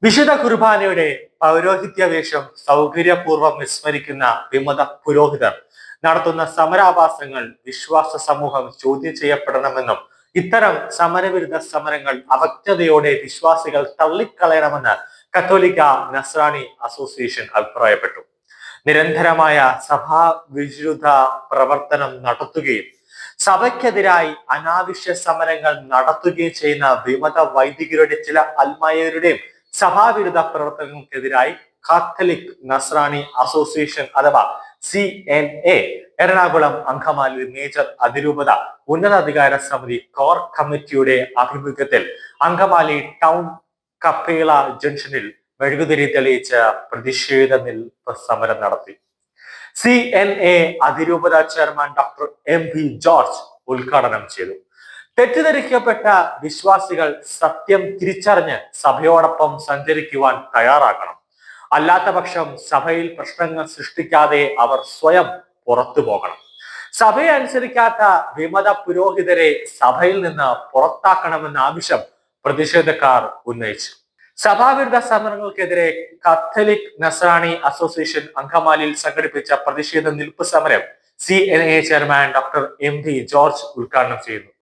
വിശുദ്ധ കുർബാനയുടെ പൗരോഹിത്യ വേഷം സൗകര്യപൂർവ്വം വിസ്മരിക്കുന്ന വിമത പുരോഹിതർ നടത്തുന്ന സമരാഭാസങ്ങൾ വിശ്വാസ സമൂഹം ചോദ്യം ചെയ്യപ്പെടണമെന്നും ഇത്തരം സമരവിരുദ്ധ സമരങ്ങൾ അവജ്ഞതയോടെ വിശ്വാസികൾ തള്ളിക്കളയണമെന്ന് കത്തോലിക്ക നസ്രാണി അസോസിയേഷൻ അഭിപ്രായപ്പെട്ടു. നിരന്തരമായ സഭാ വിരുദ്ധ പ്രവർത്തനം നടത്തുകയും സഭയ്ക്കെതിരായി അനാവശ്യ സമരങ്ങൾ നടത്തുകയും ചെയ്യുന്ന വിമത വൈദികരുടെ ചില അൽമായരുടെയും സഭാവിരുദ്ധ പ്രവർത്തനങ്ങൾക്കെതിരായി കാത്തലിക് നസ്രാണി അസോസിയേഷൻ അഥവാ CNA എറണാകുളം അങ്കമാലി മേജർ അതിരൂപത ഉന്നതാധികാര സമിതി കോർ കമ്മിറ്റിയുടെ ആഭിമുഖ്യത്തിൽ അങ്കമാലി ടൗൺ കപ്പേള ജംഗ്ഷനിൽ മെഴുകുതിരി തെളിയിച്ച പ്രതിഷേധ നിൽപ്പ് സമരം നടത്തി. CNA അതിരൂപത ചെയർമാൻ ഡോക്ടർ MV ജോർജ് ഉദ്ഘാടനം ചെയ്തു. തെറ്റിദ്ധരിക്കപ്പെട്ട വിശ്വാസികൾ സത്യം തിരിച്ചറിഞ്ഞ് സഭയോടൊപ്പം സഞ്ചരിക്കുവാൻ തയ്യാറാക്കണം. അല്ലാത്ത പക്ഷം സഭയിൽ പ്രശ്നങ്ങൾ സൃഷ്ടിക്കാതെ അവർ സ്വയം പുറത്തു പോകണം. സഭയെ അനുസരിക്കാത്ത വിമത പുരോഹിതരെ സഭയിൽ നിന്ന് പുറത്താക്കണമെന്ന ആവശ്യം പ്രതിഷേധക്കാർ ഉന്നയിച്ചു. സഭാവിരുദ്ധ സമരങ്ങൾക്കെതിരെ കത്തോലിക് നസ്രാണി അസോസിയേഷൻ അങ്കമാലിയിൽ സംഘടിപ്പിച്ച പ്രതിഷേധ നിൽപ്പ് സമരം CNA chairman doctor MV George ഉദ്ഘാടനം ചെയ്യുന്നു.